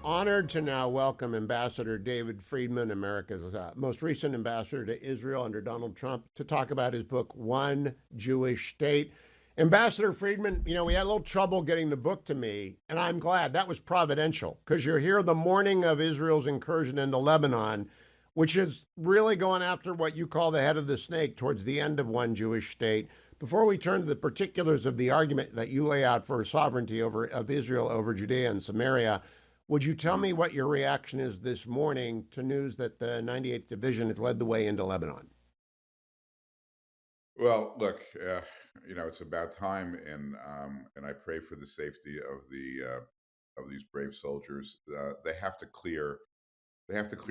Honored to now welcome Ambassador David Friedman, America's most recent ambassador to Israel under Donald Trump, to talk about his book, One Jewish State. Ambassador Friedman, we had a little trouble getting the book to me, and I'm glad that was providential because you're here the morning of Israel's incursion into Lebanon, which is really going after what you call the head of the snake towards the end of One Jewish State. Before we turn to the particulars of the argument that you lay out for sovereignty of Israel over Judea and Samaria, would you tell Mhm. me what your reaction is this morning to news that the 98th Division has led the way into Lebanon? Well, look, it's about time, and I pray for the safety of these brave soldiers. They have to clear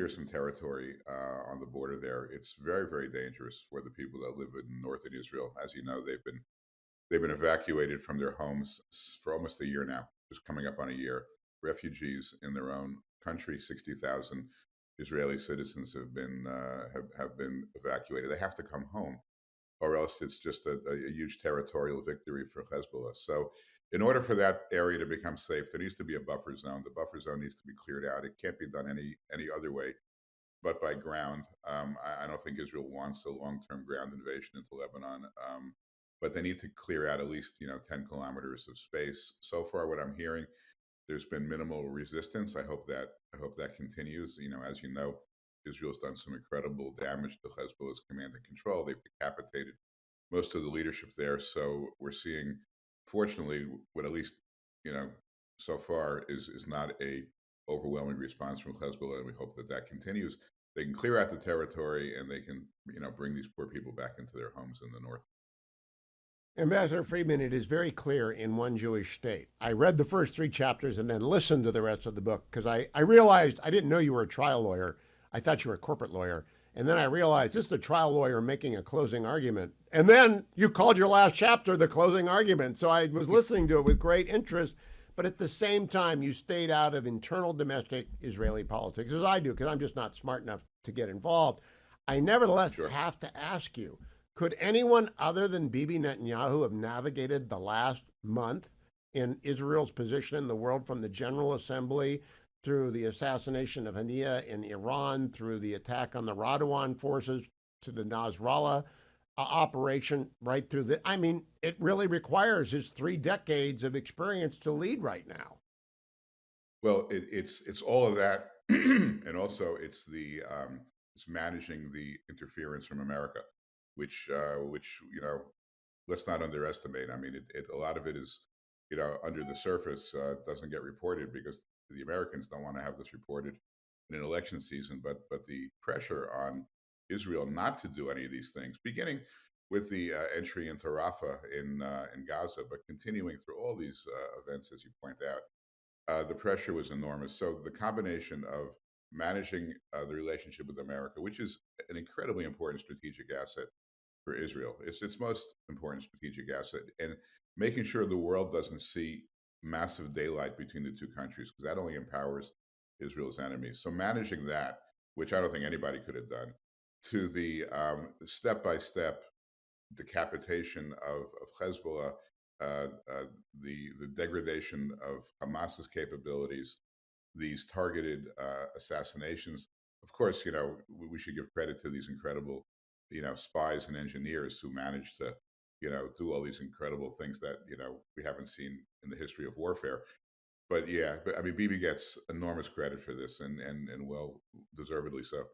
some territory on the border there. It's very, very dangerous for the people that live in northern Israel. As you know, they've been evacuated from their homes for almost a year now, just coming up on a year. Refugees in their own country, 60,000 Israeli citizens have been evacuated. They have to come home, or else it's just a huge territorial victory for Hezbollah. So, in order for that area to become safe, there needs to be a buffer zone. The buffer zone needs to be cleared out. It can't be done any other way but by ground. I don't think Israel wants a long-term ground invasion into Lebanon, but they need to clear out at least 10 kilometers of space. So far, what I'm hearing, there's been minimal resistance. I hope that continues. As you know, Israel's done some incredible damage to Hezbollah's command and control. They've decapitated most of the leadership there. So we're seeing, fortunately, what at least you know so far is not a overwhelming response from Hezbollah, and we hope that that continues. They can clear out the territory, and they can bring these poor people back into their homes in the north. Ambassador Friedman, it is very clear in One Jewish State. I read the first three chapters and then listened to the rest of the book because I realized I didn't know you were a trial lawyer. I thought you were a corporate lawyer. And then I realized this is a trial lawyer making a closing argument. And then you called your last chapter the closing argument. So I was listening to it with great interest. But at the same time, you stayed out of internal domestic Israeli politics, as I do, because I'm just not smart enough to get involved. I nevertheless Sure. have to ask you, could anyone other than Bibi Netanyahu have navigated the last month in Israel's position in the world, from the General Assembly through the assassination of Hania in Iran, through the attack on the Radwan forces to the Nasrallah operation, right through the. I mean, it really requires his 3 decades of experience to lead right now. Well, it's all of that, and also it's managing the interference from America, which let's not underestimate. I mean, a lot of it is under the surface, doesn't get reported because the Americans don't want to have this reported in an election season. But the pressure on Israel not to do any of these things, beginning with the entry into Rafah in Gaza, but continuing through all these events, as you point out, the pressure was enormous. So the combination of managing the relationship with America, which is an incredibly important strategic asset for Israel, it's its most important strategic asset, and making sure the world doesn't see massive daylight between the two countries, because that only empowers Israel's enemies. So managing that, which I don't think anybody could have done, to the step by step decapitation of Hezbollah, the degradation of Hamas's capabilities, these targeted assassinations. Of course, we should give credit to these incredible, spies and engineers who managed to, do all these incredible things that we haven't seen in the history of warfare. But yeah, but I mean, Bibi gets enormous credit for this, and well deservedly so.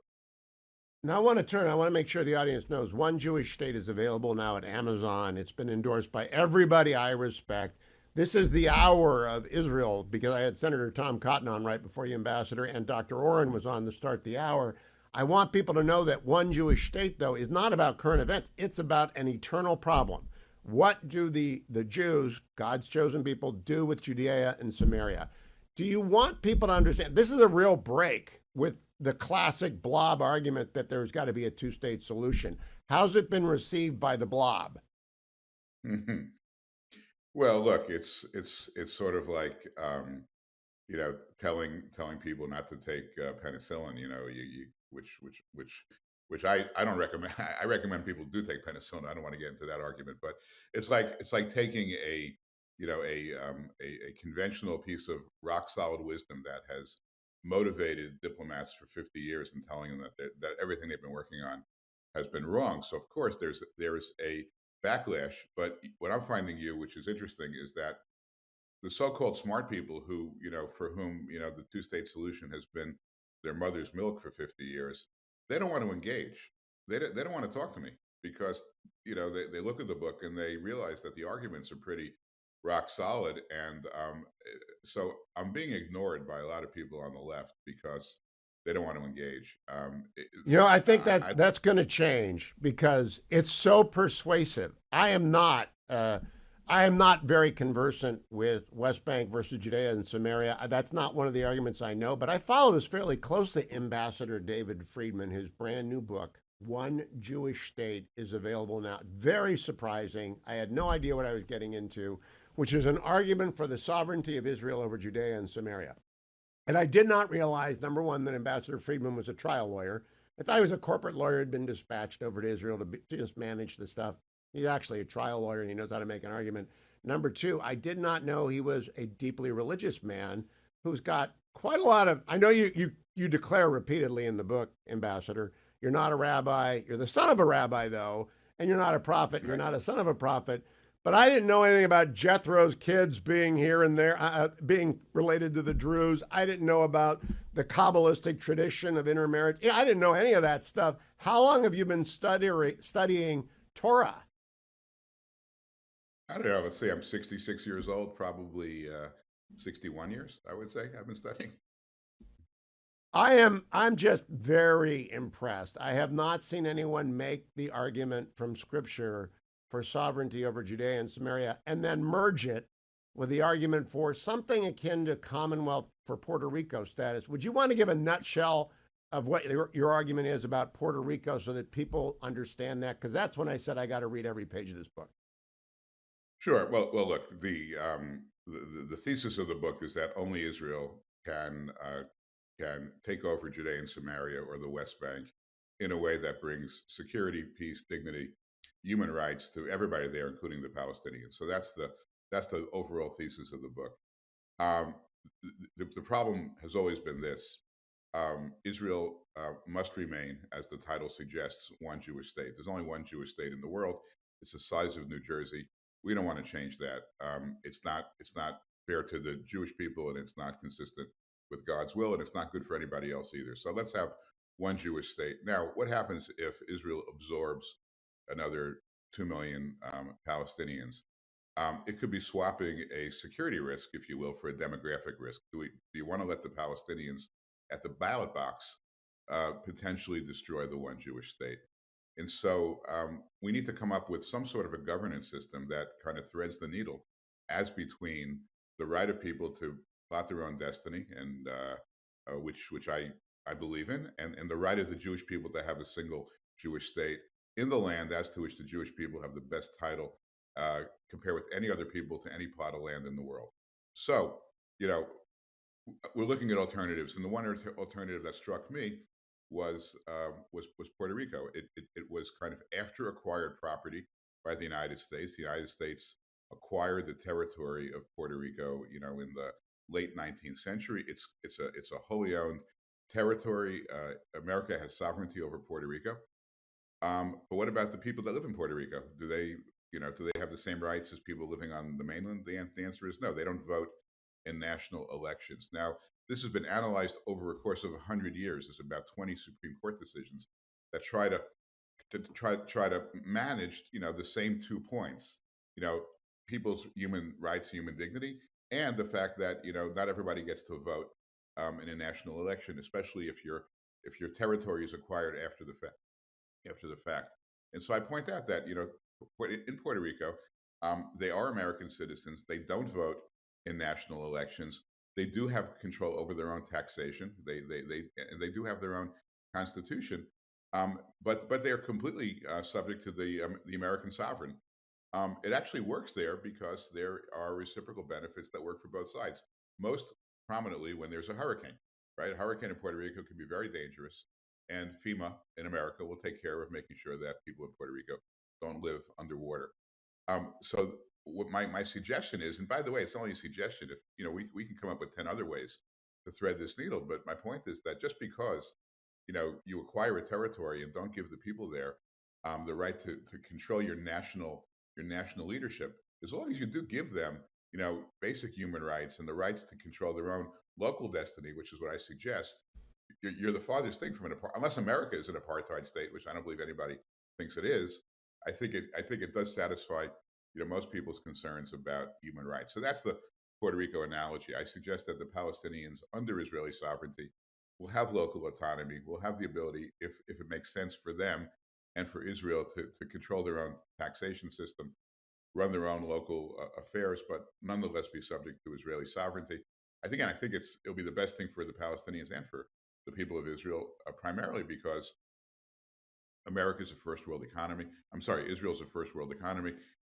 Now, I want to make sure the audience knows One Jewish State is available now at Amazon. It's been endorsed by everybody I respect. This is the hour of Israel because I had Senator Tom Cotton on right before you, Ambassador, and Dr. Oren was on to start the hour. I want people to know that One Jewish State, though, is not about current events, it's about an eternal problem. What do the Jews, God's chosen people, do with Judea and Samaria? Do you want people to understand this is a real break with the classic blob argument that there's got to be a two-state solution? How's it been received by the blob? Well, look, it's sort of like telling people not to take penicillin. Which I don't recommend. I recommend people do take penicillin. I don't want to get into that argument, but it's like taking a conventional piece of rock solid wisdom that has motivated diplomats for 50 years and telling them that everything they've been working on has been wrong. So of course there's a backlash. But what I'm finding, you, which is interesting, is that the so-called smart people who, for whom, the two-state solution has been their mother's milk for 50 years, they don't want to engage. They don't want to talk to me because, they look at the book and they realize that the arguments are pretty rock solid. And so I'm being ignored by a lot of people on the left because they don't want to engage. I think that I that's going to change because it's so persuasive. I am not very conversant with West Bank versus Judea and Samaria. That's not one of the arguments I know, but I follow this fairly closely. Ambassador David Friedman, his brand new book, One Jewish State, is available now. Very surprising. I had no idea what I was getting into, which is an argument for the sovereignty of Israel over Judea and Samaria. And I did not realize, number one, that Ambassador Friedman was a trial lawyer. I thought he was a corporate lawyer, had been dispatched over to Israel to just manage the stuff. He's actually a trial lawyer and he knows how to make an argument. Number two, I did not know he was a deeply religious man who's got quite a lot of. I know you declare repeatedly in the book, Ambassador, you're not a rabbi. You're the son of a rabbi, though, and you're not a prophet. You're not a son of a prophet. But I didn't know anything about Jethro's kids being here and there, being related to the Druze. I didn't know about the Kabbalistic tradition of intermarriage. I didn't know any of that stuff. How long have you been studying Torah? I don't know. Let's say I'm 66 years old, probably 61 years, I would say I've been studying. I'm just very impressed. I have not seen anyone make the argument from scripture for sovereignty over Judea and Samaria and then merge it with the argument for something akin to Commonwealth for Puerto Rico status. Would you want to give a nutshell of what your argument is about Puerto Rico so that people understand that? Because that's when I said I got to read every page of this book. Sure. Well. Look, the thesis of the book is that only Israel can take over Judea and Samaria or the West Bank in a way that brings security, peace, dignity, human rights to everybody there, including the Palestinians. So that's the overall thesis of the book. Um, the problem has always been this: Israel must remain, as the title suggests, one Jewish state. There's only one Jewish state in the world. It's the size of New Jersey. We don't want to change that. It's not fair to the Jewish people, and it's not consistent with God's will, and it's not good for anybody else either. So let's have one Jewish state. Now, what happens if Israel absorbs another 2 million Palestinians? It could be swapping a security risk, if you will, for a demographic risk. Do you want to let the Palestinians at the ballot box potentially destroy the one Jewish state? And so we need to come up with some sort of a governance system that kind of threads the needle as between the right of people to plot their own destiny, and which I believe in, and the right of the Jewish people to have a single Jewish state in the land as to which the Jewish people have the best title, compare with any other people to any plot of land in the world. So, you know, we're looking at alternatives, and the one alternative that struck me was Puerto Rico. It was kind of after acquired property by the United States. The United States acquired the territory of Puerto Rico, in the late 19th century. It's a wholly owned territory. America has sovereignty over Puerto Rico. But what about the people that live in Puerto Rico? Do they have the same rights as people living on the mainland? The answer is no. They don't vote in national elections. Now, this has been analyzed over a course of 100 years. There's about 20 Supreme Court decisions that try to manage, the same 2 points. You know, people's human rights, human dignity, and the fact that not everybody gets to vote in a national election, especially if your territory is acquired after the fact. And so I point out that in Puerto Rico, they are American citizens. They don't vote in national elections. They do have control over their own taxation. They do have their own constitution, but they are completely subject to the American sovereign. It actually works there because there are reciprocal benefits that work for both sides. Most prominently when there's a hurricane, right? A hurricane in Puerto Rico can be very dangerous, and FEMA in America will take care of making sure that people in Puerto Rico don't live underwater. So what my suggestion is, and by the way, it's only a suggestion. If we can come up with 10 other ways to thread this needle. But my point is that just because you acquire a territory and don't give the people there the right to control your national leadership, as long as you do give them basic human rights and the rights to control their own local destiny, which is what I suggest. You're the farthest thing from unless America is an apartheid state, which I don't believe anybody thinks it is. I think it does satisfy most people's concerns about human rights. So that's the Puerto Rico analogy. I suggest that the Palestinians under Israeli sovereignty will have local autonomy, will have the ability, if it makes sense for them and for Israel, to control their own taxation system, run their own local affairs, but nonetheless be subject to Israeli sovereignty. I think it'll be the best thing for the Palestinians and for the people of Israel, primarily because America's a first world economy. I'm sorry, Israel's a first world economy.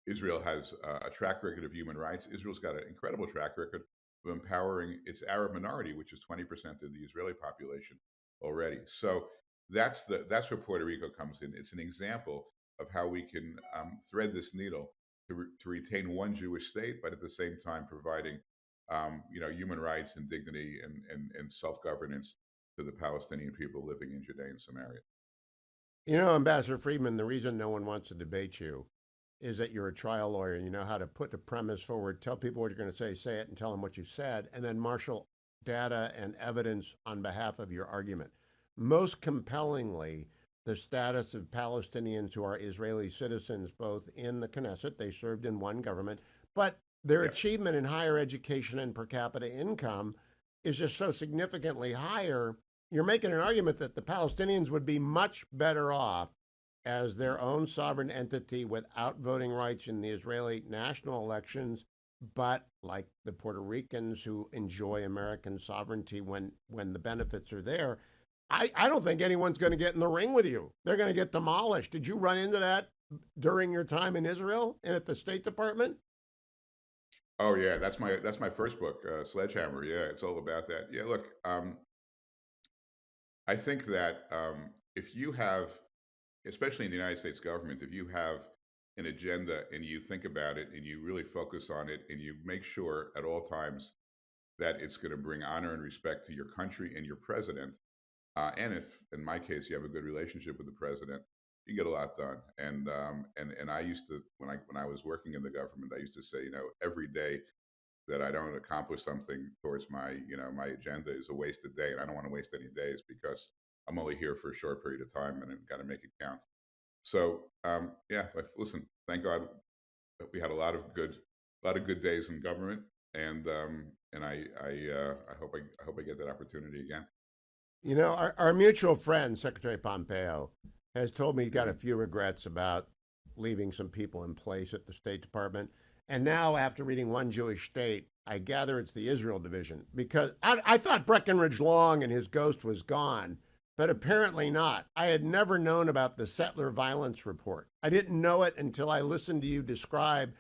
Israel has a track record of human rights. Israel's got an incredible track record of empowering its Arab minority, which is 20% of the Israeli population already. So that's where Puerto Rico comes in. It's an example of how we can thread this needle to retain one Jewish state, but at the same time providing human rights and dignity and self governance to the Palestinian people living in Judea and Samaria. Ambassador Friedman, the reason no one wants to debate you is that you're a trial lawyer and you know how to put the premise forward, tell people what you're going to say it, and tell them what you said, and then marshal data and evidence on behalf of your argument. Most compellingly, the status of Palestinians who are Israeli citizens, both in the Knesset, they served in one government, but their Yep. achievement in higher education and per capita income is just so significantly higher. You're making an argument that the Palestinians would be much better off as their own sovereign entity without voting rights in the Israeli national elections, but like the Puerto Ricans who enjoy American sovereignty when the benefits are there. I don't think anyone's going to get in the ring with you. They're going to get demolished. Did you run into that during your time in Israel and at the State Department? Oh yeah, that's my first book, Sledgehammer. Yeah, it's all about that. Yeah, look, I think that if you have, especially in the United States government, if you have an agenda and you think about it and you really focus on it and you make sure at all times that it's going to bring honor and respect to your country and your president, and if, in my case, you have a good relationship with the president, you get a lot done. And I used to, when I was working in the government, I used to say, every day that I don't accomplish something towards my agenda is a wasted day, and I don't want to waste any days because I'm only here for a short period of time, and I've got to make it count. So yeah, listen, thank God we had a lot of good days in government, and I hope I get that opportunity again. Our mutual friend, Secretary Pompeo, has told me he's got a Hmm. few regrets about leaving some people in place at the State Department. And now, after reading One Jewish State, I gather it's the Israel division because I thought Breckinridge Long and his ghost was gone, but apparently not. I had never known about the settler violence report. I didn't know it until I listened to you describe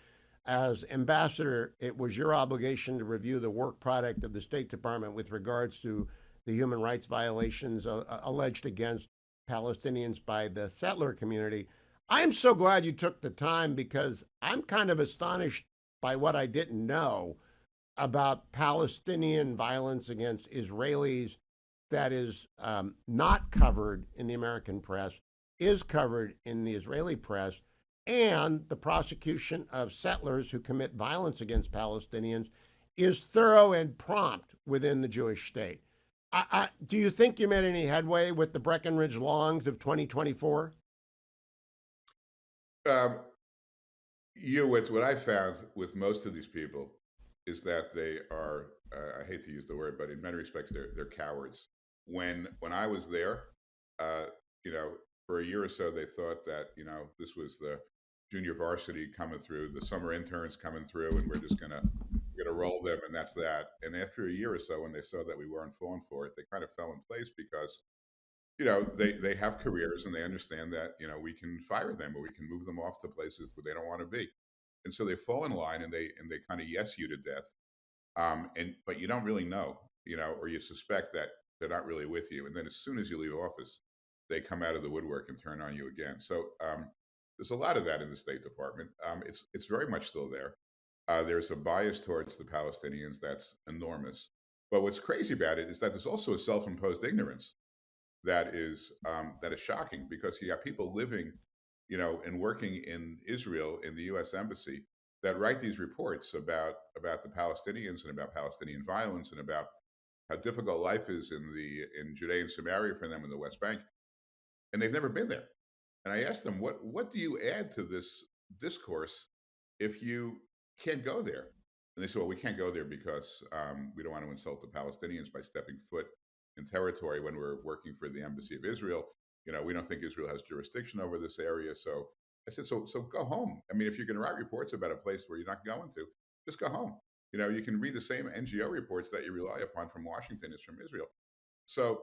as ambassador, it was your obligation to review the work product of the State Department with regards to the human rights violations alleged against Palestinians by the settler community. I'm so glad you took the time because I'm kind of astonished by what I didn't know about Palestinian violence against Israelis that is not covered in the American press, is covered in the Israeli press, and the prosecution of settlers who commit violence against Palestinians is thorough and prompt within the Jewish state. Do you think you made any headway with the Breckinridge Longs of 2024? Um, what I found with most of these people is that they are. I hate to use the word, but in many respects, they're cowards. When I was there, uh, you know, for a year or so, they thought that this was the junior varsity coming through, the summer interns coming through, and we're gonna roll them, and that's that. And after a year or so, when they saw that we weren't falling for it, they kind of fell in place because they have careers and they understand that we can fire them or we can move them off to places where they don't want to be, and so they fall in line and they kind of yes you to death. And but you don't really know, or you suspect that they're not really with you, and then as soon as you leave office, they come out of the woodwork and turn on you again. So there's a lot of that in the State Department. It's very much still there. There's a bias towards the Palestinians that's enormous. But what's crazy about it is that there's also a self-imposed ignorance that is shocking, because you got people living, and working in Israel in the U.S. embassy that write these reports about the Palestinians and about Palestinian violence and about how difficult life is in Judea and Samaria for them in the West Bank, and they've never been there. And I asked them, what do you add to this discourse if you can't go there? And they said, well, we can't go there because we don't want to insult the Palestinians by stepping foot in territory when we're working for the embassy of Israel. We don't think Israel has jurisdiction over this area. So I said, so go home. I mean, if you're going to write reports about a place where you're not going to, just go home. You can read the same NGO reports that you rely upon from Washington as from Israel. So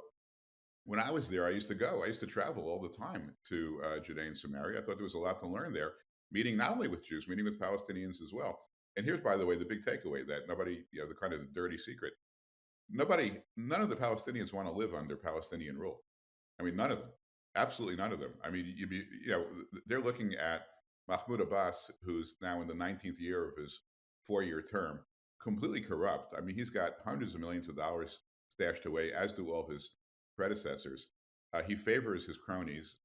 when I was there, I used to go. I used to travel all the time to Judea and Samaria. I thought there was a lot to learn there, meeting not only with Jews, meeting with Palestinians as well. And here's, by the way, the big takeaway that nobody, the kind of the dirty secret. None of the Palestinians want to live under Palestinian rule. I mean, none of them, absolutely none of them. I mean, they're looking at Mahmoud Abbas, who's now in the 19th year of his 4-year term, completely corrupt. I mean, he's got hundreds of millions of dollars stashed away, as do all his predecessors. He favors his cronies.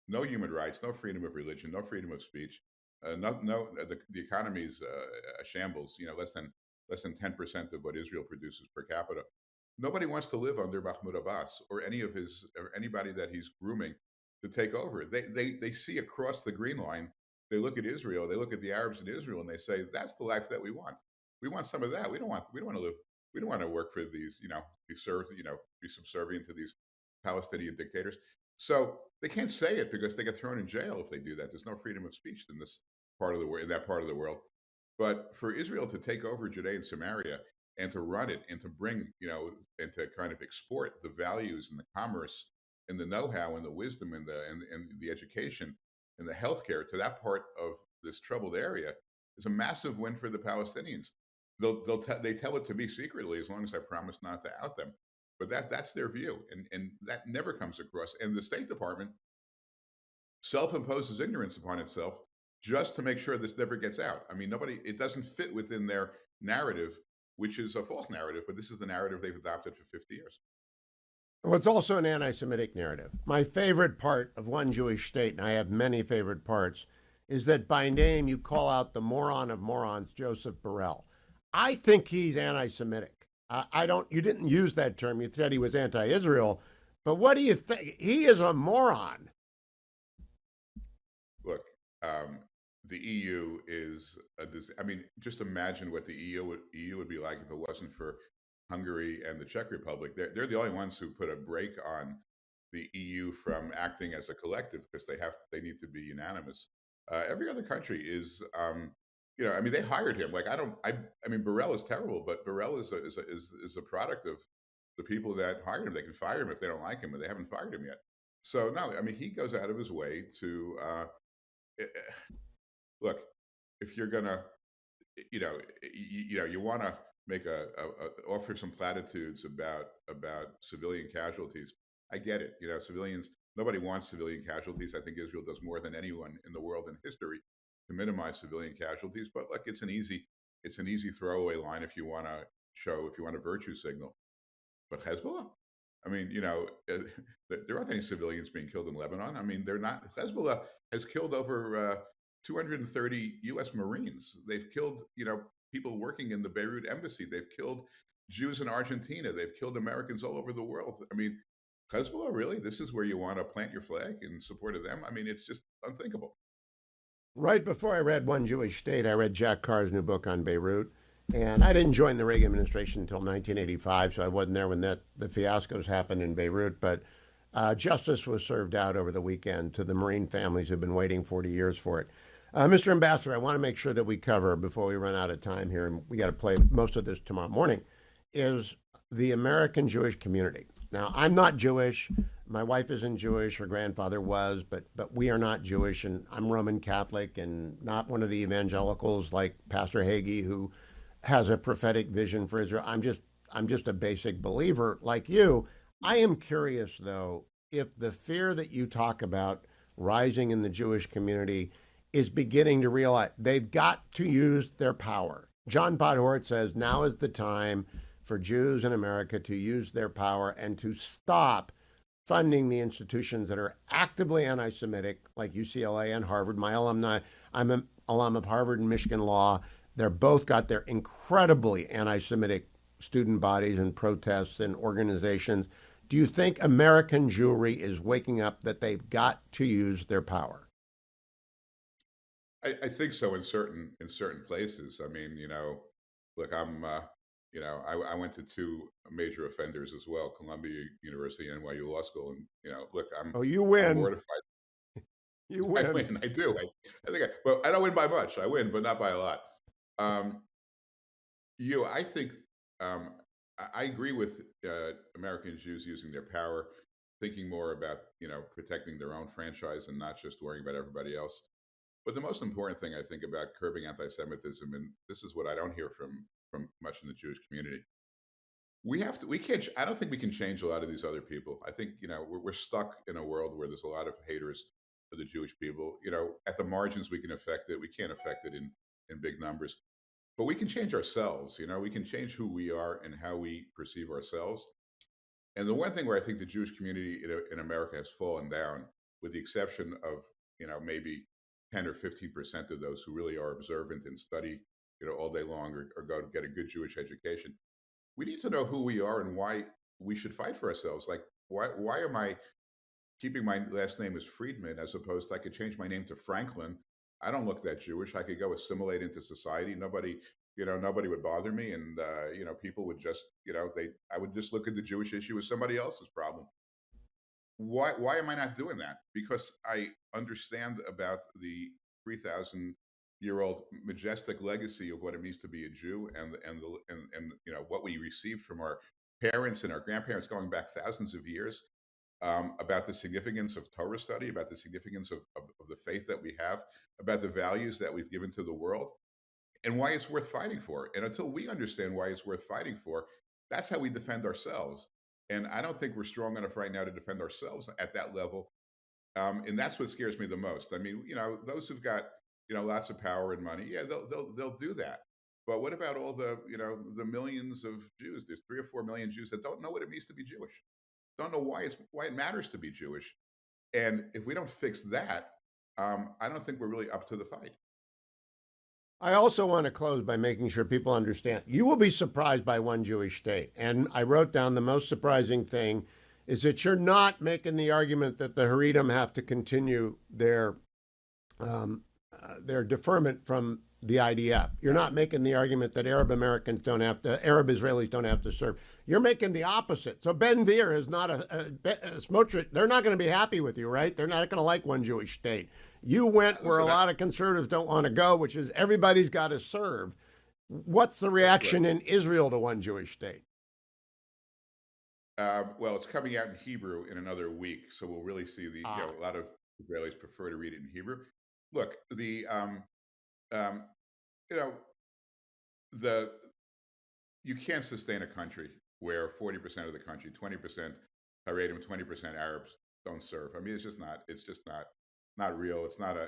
No human rights, no freedom of religion, no freedom of speech. The economy's a shambles. Less than 10% of what Israel produces per capita. Nobody wants to live under Mahmoud Abbas or anybody that he's grooming to take over. They see across the green line. They look at Israel. They look at the Arabs in Israel, and they say, "That's the life that we want. We want some of that. We don't want to live. We don't want to work for these. Be served. Be subservient to these Palestinian dictators." So they can't say it because they get thrown in jail if they do that. There's no freedom of speech in this part of the world, in that part of the world. But for Israel to take over Judea and Samaria and to run it and to bring, and to kind of export the values and the commerce and the know-how and the wisdom and the education and the healthcare to that part of this troubled area is a massive win for the Palestinians. They tell it to me secretly as long as I promise not to out them. But that's their view, and that never comes across. And the State Department self-imposes ignorance upon itself just to make sure this never gets out. I mean, it doesn't fit within their narrative, which is a false narrative, but this is the narrative they've adopted for 50 years. Well, it's also an anti-Semitic narrative. My favorite part of One Jewish State, and I have many favorite parts, is that by name you call out the moron of morons, Joseph Borrell. I think he's anti-Semitic. You didn't use that term. You said he was anti-Israel, but what do you think? He is a moron. Look, the EU is I mean, just imagine what the EU would be like if it wasn't for Hungary and the Czech Republic. They're the only ones who put a brake on the EU from acting as a collective because they need to be unanimous. Every other country is, I mean, they hired him. Like I mean, Borrell is terrible, but Borrell is a product of the people that hired him. They can fire him if they don't like him, and they haven't fired him yet. So no, I mean, he goes out of his way to look. If you're gonna, you want to make offer some platitudes about civilian casualties. I get it. Civilians. Nobody wants civilian casualties. I think Israel does more than anyone in the world in history to minimize civilian casualties. But look, it's an easy throwaway line if you want to virtue signal. But Hezbollah, I mean, there aren't any civilians being killed in Lebanon. I mean, they're not. Hezbollah has killed over 230 U.S. Marines. They've killed, people working in the Beirut embassy. They've killed Jews in Argentina. They've killed Americans all over the world. I mean, Hezbollah, really? This is where you want to plant your flag in support of them? I mean, it's just unthinkable. Right before I read One Jewish State, I read Jack Carr's new book on Beirut. And I didn't join the Reagan administration until 1985, so I wasn't there when the fiascos happened in Beirut. But justice was served out over the weekend to the Marine families who've been waiting 40 years for it. Mr. Ambassador, I want to make sure that we cover, before we run out of time here, and we got to play most of this tomorrow morning, is the American Jewish community. Now, I'm not Jewish. My wife isn't Jewish. Her grandfather was, but we are not Jewish, and I'm Roman Catholic and not one of the evangelicals like Pastor Hagee, who has a prophetic vision for Israel. I'm just a basic believer like you. I am curious, though, if the fear that you talk about rising in the Jewish community is beginning to realize they've got to use their power. John Podhoretz says now is the time for Jews in America to use their power and to stop funding the institutions that are actively anti Semitic, like UCLA and Harvard. My alumni, I'm an alum of Harvard and Michigan Law. They're both got their incredibly anti Semitic student bodies and protests and organizations. Do you think American Jewry is waking up that they've got to use their power? I think so in certain places. I mean, look, I went to two major offenders as well, Columbia University and NYU Law School, and look, Oh, you I'm win. mortified. You I win. win. I do. I think, but I don't win by much. I win, but not by a lot. Um, I think um, I agree with American Jews using their power, thinking more about protecting their own franchise and not just worrying about everybody else. But the most important thing I think about curbing anti-Semitism, and this is what I don't hear from much in the Jewish community, we can't. I don't think we can change a lot of these other people. I think we're stuck in a world where there's a lot of haters for the Jewish people. At the margins we can affect it. We can't affect it in big numbers, but we can change ourselves. We can change who we are and how we perceive ourselves. And the one thing where I think the Jewish community in America has fallen down, with the exception of maybe 10 or 15% of those who really are observant and study all day long, or go to get a good Jewish education. We need to know who we are and why we should fight for ourselves. Like, why am I keeping my last name as Friedman, as opposed to I could change my name to Franklin? I don't look that Jewish. I could go assimilate into society. Nobody would bother me, and people would just, I would just look at the Jewish issue as somebody else's problem. Why am I not doing that? Because I understand about the 3,000-year-old majestic legacy of what it means to be a Jew, and what we received from our parents and our grandparents going back thousands of years, about the significance of Torah study, about the significance of the faith that we have, about the values that we've given to the world, and why it's worth fighting for. And until we understand why it's worth fighting for, that's how we defend ourselves. And I don't think we're strong enough right now to defend ourselves at that level. And that's what scares me the most. I mean, those who've got lots of power and money, yeah, they'll do that. But what about all the millions of Jews? There's 3 or 4 million Jews that don't know what it means to be Jewish, don't know why it matters to be Jewish. And if we don't fix that, I don't think we're really up to the fight. I also want to close by making sure people understand. You will be surprised by one Jewish state. And I wrote down the most surprising thing is that you're not making the argument that the Haredim have to continue their deferment from the IDF. You're not making the argument that Arab Israelis don't have to serve. You're making the opposite. So Ben Gvir is not a Smotrich. They're not going to be happy with you, right? They're not going to like one Jewish state. You went where a Listen, lot of conservatives don't want to go, which is everybody's got to serve. What's the that's right. reaction in Israel to one Jewish state? Well, it's coming out in Hebrew in another week, so we'll really see Ah, a lot of Israelis prefer to read it in Hebrew. Look, um, you know, the you can't sustain a country where 40% of the country, 20% Haredim, 20% Arabs don't serve. I mean, it's just not real. It's not a,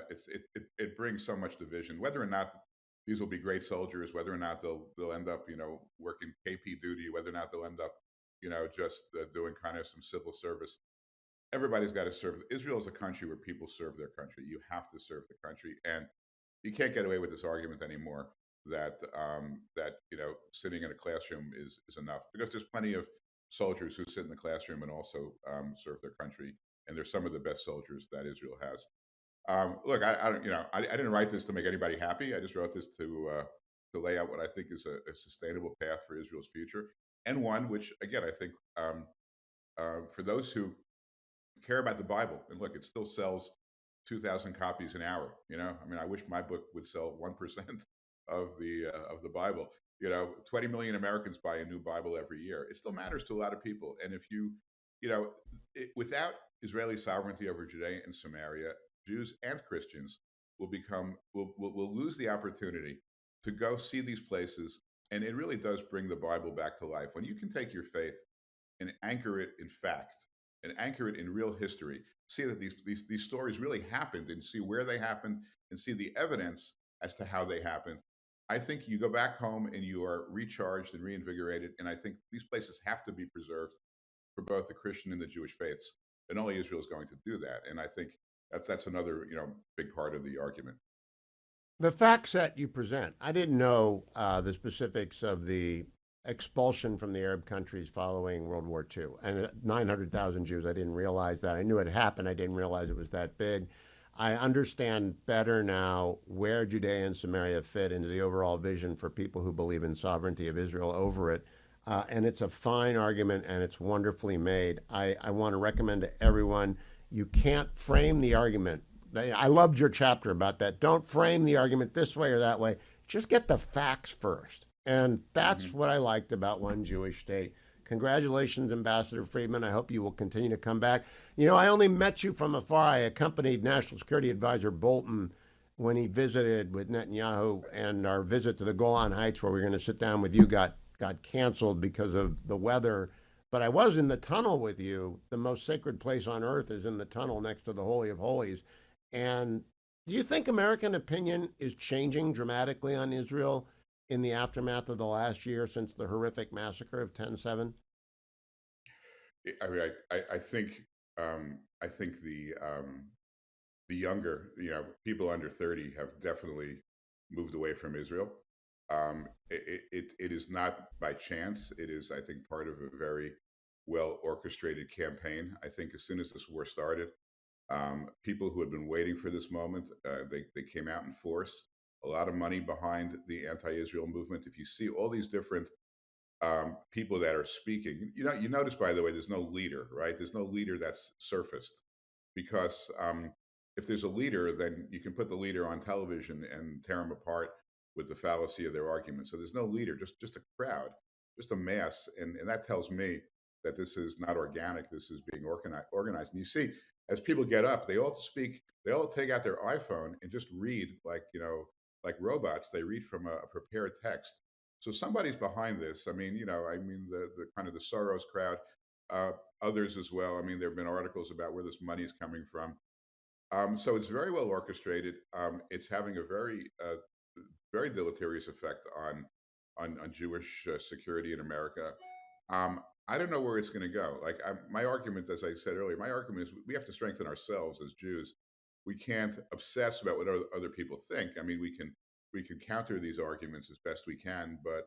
it brings so much division, whether or not these will be great soldiers, whether or not they'll end up, working KP duty, whether or not they'll end up, just doing kind of some civil service. Everybody's got to serve. Israel is a country where people serve their country. You have to serve the country, and you can't get away with this argument anymore that sitting in a classroom is enough, because there's plenty of soldiers who sit in the classroom and also serve their country, and they're some of the best soldiers that Israel has. Look, I don't, I didn't write this to make anybody happy. I just wrote this to lay out what I think is a sustainable path for Israel's future, and one which, again, I think, for those who care about the Bible, and look, it still sells 2,000 copies an hour. I mean, I wish my book would sell 1% of the Bible. 20 million Americans buy a new Bible every year. It still matters to a lot of people, and if without Israeli sovereignty over Judea and Samaria, Jews and Christians will lose the opportunity to go see these places, and it really does bring the Bible back to life when you can take your faith and anchor it in fact and anchor it in real history. See that these stories really happened, and see where they happened, and see the evidence as to how they happened. I think you go back home and you are recharged and reinvigorated. And I think these places have to be preserved for both the Christian and the Jewish faiths. And only Israel is going to do that. And I think that's another big part of the argument. The fact set you present, I didn't know the specifics of the expulsion from the Arab countries following World War II. And 900,000 Jews, I didn't realize that. I knew it happened. I didn't realize it was that big. I understand better now where Judea and Samaria fit into the overall vision for people who believe in sovereignty of Israel over it. And it's a fine argument and it's wonderfully made. I want to recommend to everyone you can't frame the argument. I loved your chapter about that. Don't frame the argument this way or that way. Just get the facts first. And that's Hmm. what I liked about One Jewish State. Congratulations, Ambassador Friedman. I hope you will continue to come back. You know, I only met you from afar. I accompanied National Security Advisor Bolton when he visited with Netanyahu, and our visit to the Golan Heights, where we were going to sit down with you, got canceled because of the weather. But I was in the tunnel with you. The most sacred place on earth is in the tunnel next to the Holy of Holies. And do you think American opinion is changing dramatically on Israel in the aftermath of the last year since the horrific massacre of 10/7? I mean, I think the younger, people under 30 have definitely moved away from Israel. It is not by chance. It is, I think, part of a very well orchestrated campaign. I think as soon as this war started, people who had been waiting for this moment, they came out in force. A lot of money behind the anti-Israel movement. If you see all these different people that are speaking, you notice, by the way, there's no leader, right? There's no leader that's surfaced because if there's a leader, then you can put the leader on television and tear them apart with the fallacy of their argument. So there's no leader, just a crowd, just a mass, and that tells me that this is not organic. This is being organized. And you see, as people get up, they all speak. They all take out their iPhone and just read like robots. They read from a prepared text. So somebody's behind this. I mean the kind of the Soros crowd, uh, others as well. I mean, there have been articles about where this money is coming from. So it's very well orchestrated. It's having a very deleterious effect on Jewish security in America. I don't know where it's going to go. My argument, as I said earlier, my argument is we have to strengthen ourselves as Jews. We can't obsess about what other people think. I mean, we can counter these arguments as best we can, but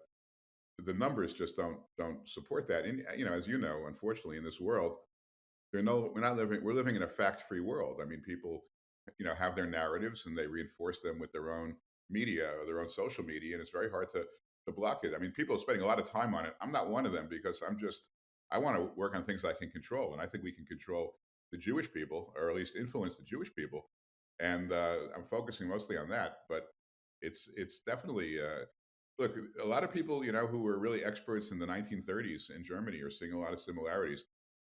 the numbers just don't support that. And as you know, unfortunately, in this world, we're living in a fact-free world. I mean, people have their narratives and they reinforce them with their own media or their own social media, and it's very hard to block it. I mean, people are spending a lot of time on it. I'm not one of them because I want to work on things I can control, and I think we can control the Jewish people, or at least influence the Jewish people, and I'm focusing mostly on that. But it's definitely look, a lot of people who were really experts in the 1930s in Germany are seeing a lot of similarities.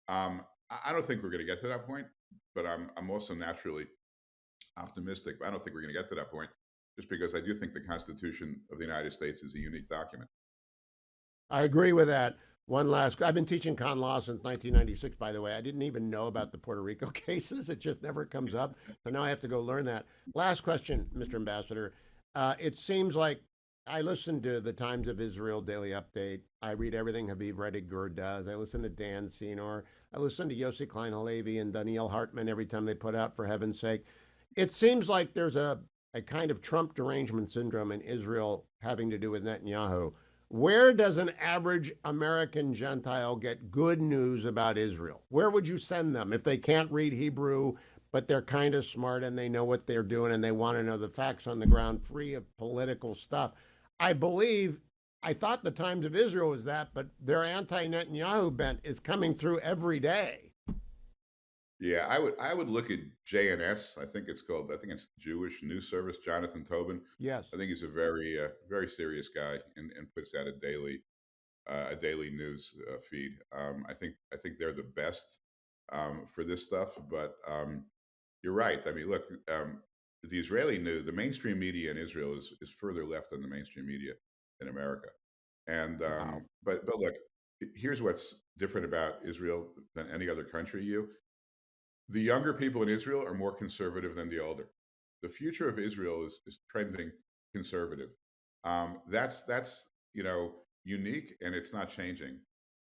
I don't think we're going to get to that point, but I'm also naturally optimistic. But I don't think we're going to get to that point, just because I do think the Constitution of the United States is a unique document. I agree with that. I've been teaching con law since 1996, by the way. I didn't even know about the Puerto Rico cases. It just never comes up. So now I have to go learn that. Last question, Mr. Ambassador. It seems like I listen to the Times of Israel Daily Update. I read everything Habib Reddig Gur does. I listen to Dan Senor. I listen to Yossi Klein Halevi and Danielle Hartman every time they put out For Heaven's Sake. It seems like there's a kind of Trump derangement syndrome in Israel having to do with Netanyahu. Where does an average American Gentile get good news about Israel? Where would you send them if they can't read Hebrew, but they're kind of smart and they know what they're doing and they want to know the facts on the ground, free of political stuff? I believe, I thought the Times of Israel was that, but their anti Netanyahu bent is coming through every day. Yeah, I would look at JNS. I think it's called. I think it's Jewish News Service. Jonathan Tobin. Yes. I think he's a very serious guy and puts out a daily news feed. I think they're the best for this stuff. But you're right. I mean, look, the mainstream media in Israel is further left than the mainstream media in America. And Wow. but look, here's what's different about Israel than any other country. The younger people in Israel are more conservative than the older. The future of Israel is trending conservative. That's unique, and it's not changing.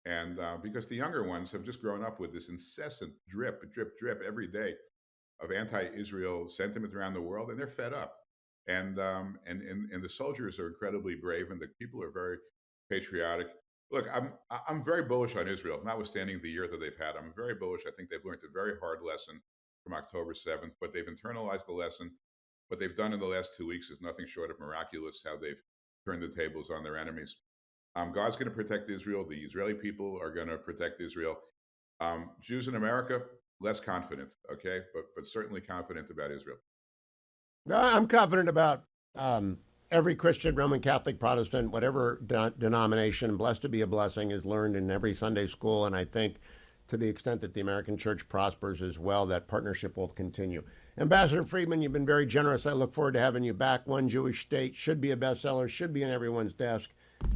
And because the younger ones have just grown up with this incessant drip, drip, drip every day of anti-Israel sentiment around the world, and they're fed up. And the soldiers are incredibly brave, and the people are very patriotic. Look, I'm very bullish on Israel, notwithstanding the year that they've had. I'm very bullish. I think they've learned a very hard lesson from October 7th, but they've internalized the lesson. What they've done in the last 2 weeks is nothing short of miraculous. How they've turned the tables on their enemies. God's going to protect Israel. The Israeli people are going to protect Israel. Jews in America, less confident, okay, but certainly confident about Israel. I'm confident about every Christian, Roman Catholic, Protestant, whatever denomination. Blessed to be a blessing is learned in every Sunday school, and I think to the extent that the American church prospers as well, that partnership will continue. Ambassador Friedman, you've been very generous. I look forward to having you back. One Jewish State should be a bestseller, should be in everyone's desk.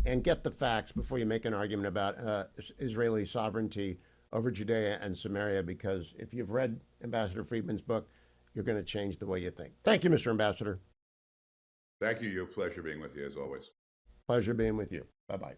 And get the facts before you make an argument about Israeli sovereignty over Judea and Samaria, because if you've read Ambassador Friedman's book, you're going to change the way you think. Thank you, Mr. Ambassador. Thank you. Your pleasure being with you as always. Pleasure being with you. Bye-bye.